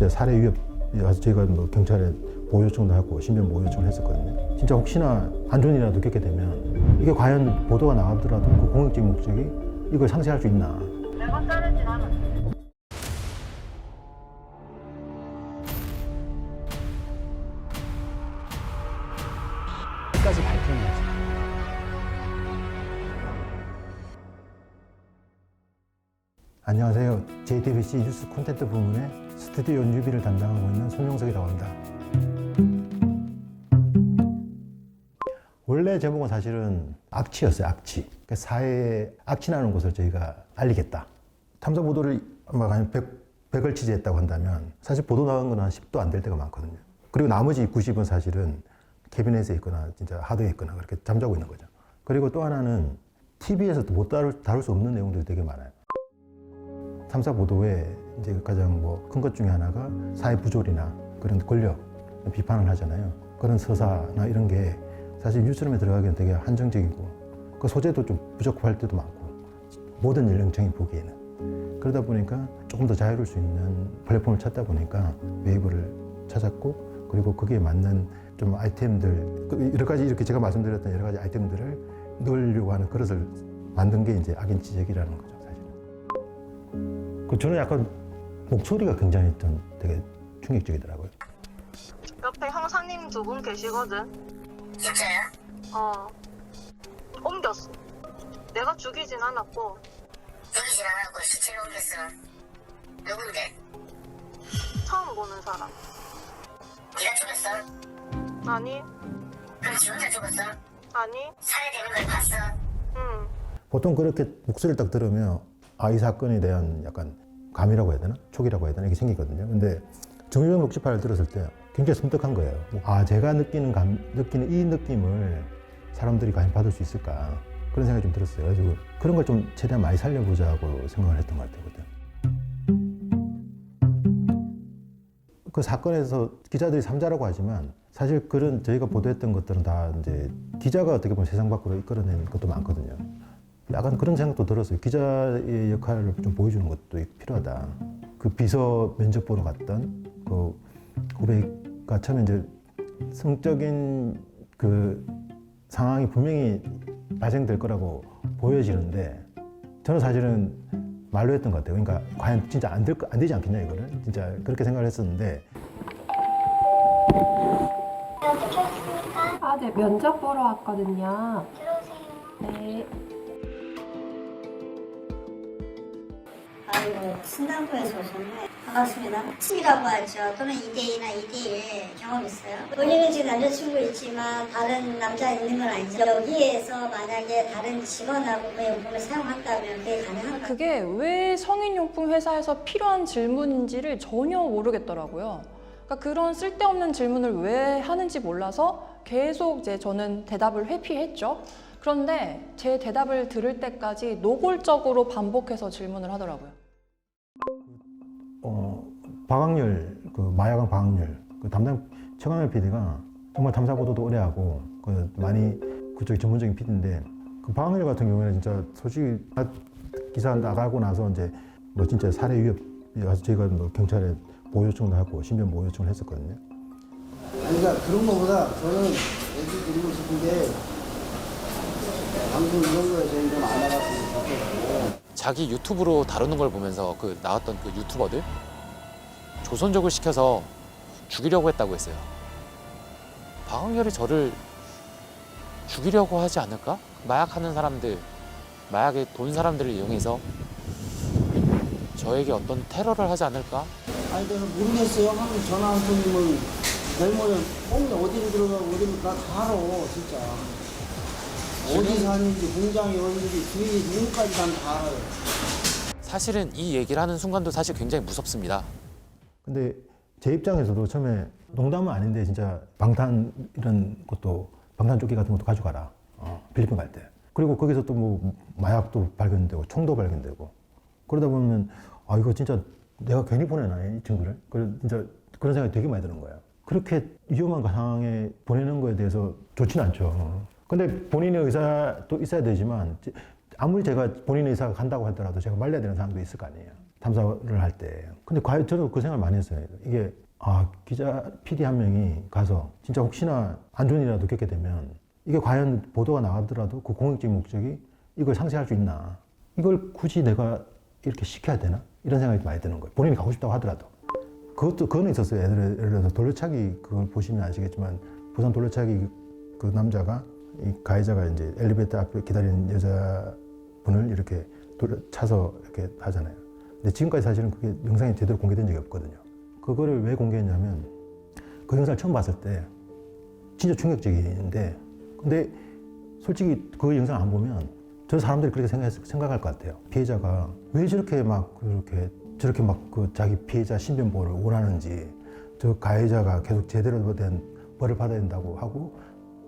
진짜 살해 위협 와서 저희가 뭐 경찰에 보호 요청도 하고 신변 보호 요청을 했었거든요. 진짜 혹시나 안 좋은 일이라도 겪게 되면 이게 과연 보도가 나가더라도 그 공익적인 목적이 이걸 상쇄할 수 있나? 내가 자르진 않았어. 끝까지 밝혀내야죠. 안녕하세요. JTBC 뉴스 콘텐츠 부문의 스튜디오 뉴비를 담당하고 있는 손용석이라고 합니다. 원래 제목은 사실은 악취였어요. 악취. 그러니까 사회에 악취나는 곳을 저희가 알리겠다. 탐사 보도를 아마 한 100을 취재했다고 한다면 사실 보도 나간 건 한 10도 안 될 때가 많거든요. 그리고 나머지 90은 사실은 캐비넷에 있거나 진짜 하드에 있거나 그렇게 잠자고 있는 거죠. 그리고 또 하나는 TV에서도 못 다룰 수 없는 내용들이 되게 많아요. 탐사 보도에 이제 가장 큰 것 중에 하나가 사회 부조리나 그런 권력 비판을 하잖아요. 그런 서사나 이런 게 사실 뉴스룸에 들어가기엔 되게 한정적이고 그 소재도 좀 부족할 때도 많고 모든 연령층이 보기에는 그러다 보니까 조금 더 자유로울 수 있는 플랫폼을 찾다 보니까 웨이브를 찾았고 그리고 거기에 맞는 좀 아이템들 여러 가지 이렇게 제가 말씀드렸던 여러 가지 아이템들을 넣으려고 하는 그릇을 만든 게 이제 악인 지적이라는 거죠. 저는 약간 목소리가 굉장히 좀 되게 충격적이더라고요. 옆에 형사님 두 분 계시거든. 진짜요? 옮겼어. 내가 죽이진 않았고. 죽이진 않았고 시체를 옮겼어. 누군데? 처음 보는 사람. 네가 죽였어? 아니, 그럼 지 혼자 죽었어? 아니, 살해되는 걸 봤어? 응. 보통 그렇게 목소리를 딱 들으면 이 사건에 대한 약간 감이라고 해야 되나? 촉이라고 해야 되나? 이게 생기거든요. 근데 정유정 녹취판을 들었을 때 굉장히 섬뜩한 거예요. 제가 느끼는 이 느낌을 사람들이 과연 받을 수 있을까? 그런 생각이 좀 들었어요. 그래서 그런 걸 좀 최대한 많이 살려보자고 생각을 했던 것 같아요. 그 사건에서 기자들이 삼자라고 하지만 사실 그런 저희가 보도했던 것들은 다 이제 기자가 어떻게 보면 세상 밖으로 이끌어낸 것도 많거든요. 약간 그런 생각도 들었어요. 기자의 역할을 좀 보여주는 것도 필요하다. 그 비서 면접 보러 갔던 그 후배가 처음에 이제 성적인 그 상황이 분명히 발생될 거라고 보여지는데 저는 사실은 말로 했던 것 같아요. 그러니까 과연 진짜 안 되지 않겠냐 이거를 진짜 그렇게 생각을 했었는데. 네, 면접 보러 왔거든요. 들어오세요. 네. 아이고, 신당부에서 오셨네. 반갑습니다. 친이라고 하죠. 또는 2대2나 2대1 경험 있어요? 본인은 지금 남자친구 있지만 다른 남자 있는 건 아니죠. 여기에서 만약에 다른 직원하고 그 용품을 사용한다면 그게 가능한가요? 그게 왜 성인용품 회사에서 필요한 질문인지를 전혀 모르겠더라고요. 그러니까 그런 쓸데없는 질문을 왜 하는지 몰라서 계속 이제 저는 대답을 회피했죠. 그런데 제 대답을 들을 때까지 노골적으로 반복해서 질문을 하더라고요. 박광렬, 그 마야강 박광렬, 그 담당 최광렬 PD가 정말 탐사 보도도 오래 하고 많이 그쪽이 전문적인 PD인데 그 박광렬 같은 경우에는 진짜 솔직히 기사 나가고 나서 이제 진짜 살해 위협 와서 저희가 경찰에 보호 요청도 하고 신변 보호 요청을 했었거든요. 아니, 그러니까 그런 거보다 저는 얘기 드리고 싶은 게 방송 이런 거에 저희 좀 알아봤으면 좋겠고. 자기 유튜브로 다루는 걸 보면서 그 나왔던 그 유튜버들 조선족을 시켜서 죽이려고 했다고 했어요. 박광렬이 저를 죽이려고 하지 않을까? 마약하는 사람들, 마약에 돈 사람들을 이용해서 저에게 어떤 테러를 하지 않을까? 아니, 내가 모르겠어요. 한번 전화 한 통이면 별모는 꼭 어디로 들어가고 어디로 다 알아, 진짜. 어디 사는지, 공장이 어딘지, 주인이 누구까지 난 다 알아요. 사실은 이 얘기를 하는 순간도 사실 굉장히 무섭습니다. 근데 제 입장에서도 처음에 농담은 아닌데 진짜 방탄 이런 것도 방탄조끼 같은 것도 가져가라. 필리핀 갈 때. 그리고 거기서 또 마약도 발견되고 총도 발견되고 그러다 보면 이거 진짜 내가 괜히 보내나 이 친구를. 진짜 그런 생각이 되게 많이 드는 거예요. 그렇게 위험한 상황에 보내는 거에 대해서 좋지는 않죠. 근데 본인의 의사도 있어야 되지만 아무리 제가 본인의 의사가 간다고 하더라도 제가 말려야 되는 상황도 있을 거 아니에요. 탐사를 할 때. 근데 과연 저도 그 생각을 많이 했어요. 이게 기자 PD 한 명이 가서 진짜 혹시나 안 좋은 일이라도 겪게 되면 이게 과연 보도가 나가더라도 그 공익적인 목적이 이걸 상쇄할 수 있나? 이걸 굳이 내가 이렇게 시켜야 되나? 이런 생각이 많이 드는 거예요. 본인이 가고 싶다고 하더라도. 그거는 있었어요. 예를 들어서 돌려차기 그걸 보시면 아시겠지만 부산 돌려차기 그 남자가 이 가해자가 이제 엘리베이터 앞에 기다리는 여자분을 이렇게 차서 이렇게 하잖아요. 근데 지금까지 사실은 그게 영상이 제대로 공개된 적이 없거든요. 그거를 왜 공개했냐면 그 영상을 처음 봤을 때 진짜 충격적인데 근데 솔직히 그 영상 안 보면 저 사람들이 그렇게 생각할 것 같아요. 피해자가 왜 저렇게 막 저렇게 막 그 자기 피해자 신변보호를 원하는지 저 가해자가 계속 제대로 된 벌을 받아야 된다고 하고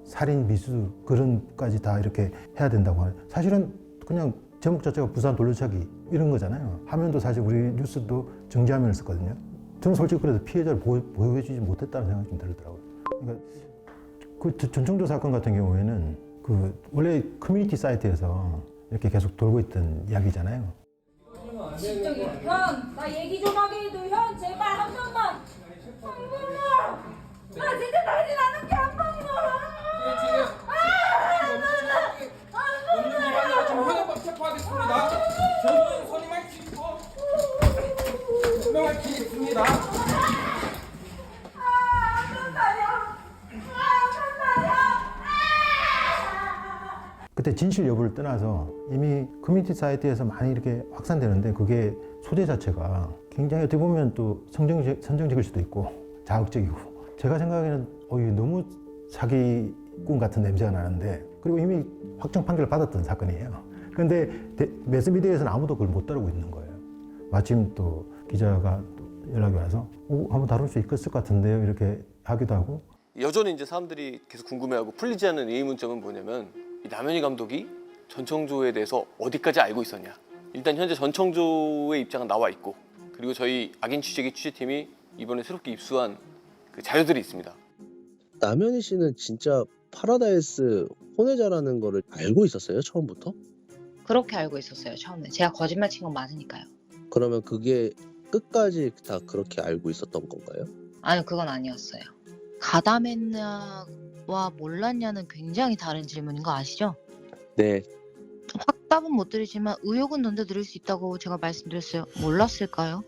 살인 미수 그런까지 다 이렇게 해야 된다고 하는 사실은 그냥 제목 자체가 부산 돌려차기 이런 거잖아요. 화면도 사실 우리 뉴스도 정지화면을 썼거든요. 저는 솔직히 그래서 피해자를 보호해주지 못했다는 생각이 좀 들더라고요. 그러니까 그 전청조 사건 같은 경우에는 그 원래 커뮤니티 사이트에서 이렇게 계속 돌고 있던 이야기잖아요. 진짜 현, 나 얘기 좀 하게 해도 현 제발 한 번만. 한 번만. 나 진짜 다시 나눌게 한 번만. 없는 일 하나 지금 현업법 체포하겠습니다. 저는 손님만 찍고 분명히 드리겠습니다. 그때 진실 여부를 떠나서 이미 커뮤니티 사이트에서 많이 이렇게 확산되는데 그게 소재 자체가 굉장히 어떻게 보면 또 선정적일 수도 있고 자극적이고 제가 생각에는 이게 너무 사기꾼 같은 냄새가 나는데 그리고 이미 확정 판결을 받았던 사건이에요. 그런데 매스미디어에서는 아무도 그걸 못 다루고 있는 거예요. 마침 또 기자가 또 연락이 와서 한번 다룰 수 있을 것 같은데요 이렇게 하기도 하고 여전히 이제 사람들이 계속 궁금해하고 풀리지 않는 의문점은 뭐냐면 이 남현희 감독이 전청조에 대해서 어디까지 알고 있었냐. 일단 현재 전청조의 입장은 나와 있고 그리고 저희 악인 취재기 취재팀이 이번에 새롭게 입수한 그 자료들이 있습니다. 남현희 씨는 진짜 파라다이스 혼외자라는 거를 알고 있었어요, 처음부터? 그렇게 알고 있었어요, 처음에. 제가 거짓말 친 건 맞으니까요. 그러면 그게 끝까지 다 그렇게 알고 있었던 건가요? 아니, 그건 아니었어요. 가담했냐와 몰랐냐는 굉장히 다른 질문인 거 아시죠? 네. 확답은 못 드리지만 의혹은 던져드릴 수 있다고 제가 말씀드렸어요. 몰랐을까요?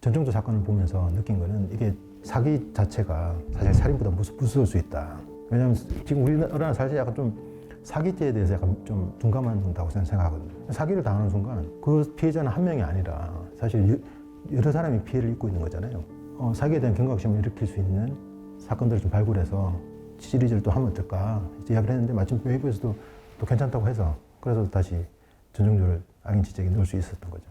전청조 사건을 보면서 느낀 거는 이게 사기 자체가 사실 살인보다 무서울 수 있다. 왜냐하면 지금 우리나라 사실 약간 좀 사기죄에 대해서 약간 좀 둔감한다고 생각하거든요. 사기를 당하는 순간 그 피해자는 한 명이 아니라 사실 여러 사람이 피해를 입고 있는 거잖아요. 사기에 대한 경각심을 일으킬 수 있는 사건들을 좀 발굴해서 시리즈를 또 하면 어떨까 이야기를 했는데 마침 웨이브에서도 또 괜찮다고 해서 그래서 다시 전청조를 악인 지적에 넣을 수 있었던 거죠.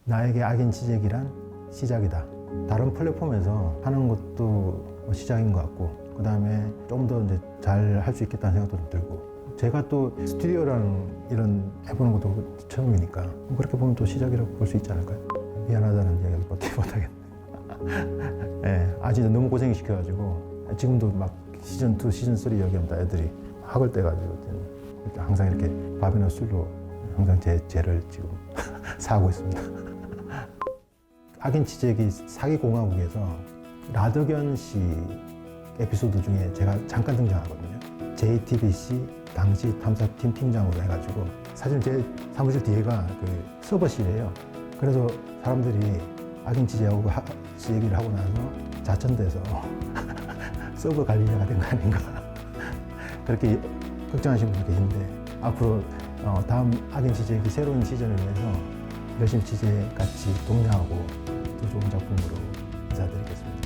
나에게 악인 지적이란 시작이다. 다른 플랫폼에서 하는 것도 시작인 것 같고 그 다음에 좀 더 이제 잘 할 수 있겠다는 생각도 좀 들고 제가 또 스튜디오라는 이런 해보는 것도 처음이니까 그렇게 보면 또 시작이라고 볼 수 있지 않을까요? 미안하다는 이야기를 못하겠네. 네, 아직 너무 고생 시켜가지고 지금도 막 시즌 2, 시즌 3 얘기하면 다 애들이 학을 떼가지고 항상 이렇게 밥이나 술로 항상 제 죄를 지금 사고 있습니다. 악인 지적이 사기공화국에서 라더견 씨 에피소드 중에 제가 잠깐 등장하거든요. JTBC 당시 탐사팀 팀장으로 해가지고 사실 제 사무실 뒤에가 그 서버실이에요. 그래서 사람들이 악인 지적하고 얘기를 하고 나서 자천돼서 서버 관리자가 된 거 아닌가 그렇게 걱정하시는 분들 계신데 앞으로 다음 악인 지적이 새로운 시즌을 위해서 열심히 취재 같이 동료하고 더 좋은 작품으로 인사드리겠습니다.